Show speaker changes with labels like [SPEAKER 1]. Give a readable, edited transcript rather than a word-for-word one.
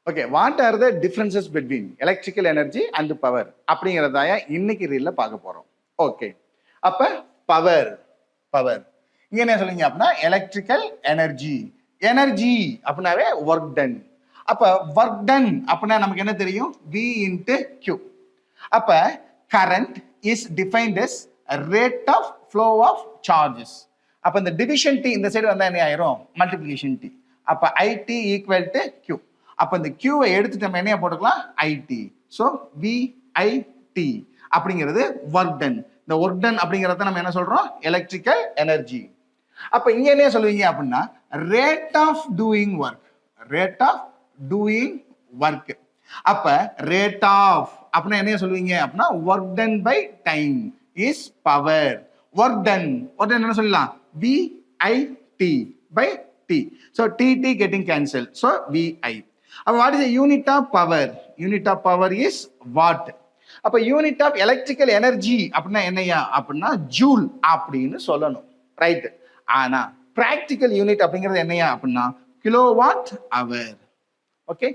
[SPEAKER 1] Okay, what are the differences between electrical energy and power அப்படிங்கிறதாய இன்னைக்கு ரீல்ல பார்க்க போறோம். ஓகே, அப்ப பவர் பவர் இங்க என்ன சொல்லுங்க அப்படின்னா எலக்ட்ரிக்கல் எனர்ஜி. எனர்ஜி அப்படின்னாவே ஒர்க் டன். அப்ப ஒர்க் டன் அப்படின்னா நமக்கு என்ன தெரியும்? V into Q. அப்ப current is defined as rate of flow of charges. அப்ப இந்த டிவிஷன் டி இந்த சைடு வந்தா என்ன ஆயிரும்? Multiplication D. அப்ப IT ஈக்குவல் டு Q. அப்ப இந்த Qவை எடுத்துட்டு நம்ம என்ன போட்டுக்கலாம்? IT. ஸோ VIT அப்படிங்கிறது ஒர்க் டன். இந்த ஒர்க் டன் அப்படிங்கிறத நம்ம என்ன சொல்றோம்? Electrical energy. அப்ப இங்க என்ன சொல்லுவீங்க அப்படின்னா rate of doing work. Rate of doing work. அப்ப ரேட் ஆஃப் அப்படின்னா என்ன சொல்லுவீங்க அப்படின்னா work done by time is power. Work done என்ன சொல்லலாம்? VIT by T. So TT getting cancelled. So VI. What is the unit of power? Unit of power is watt. அப்ப unit of electrical energy அப்படின்னா என்னையா அப்படின்னா joule அப்படின்னு சொல்லணும், right? ஆனா practical unit அப்படிங்கிறது என்னையா அப்படின்னா கிலோவாட் அவர். ஓகே,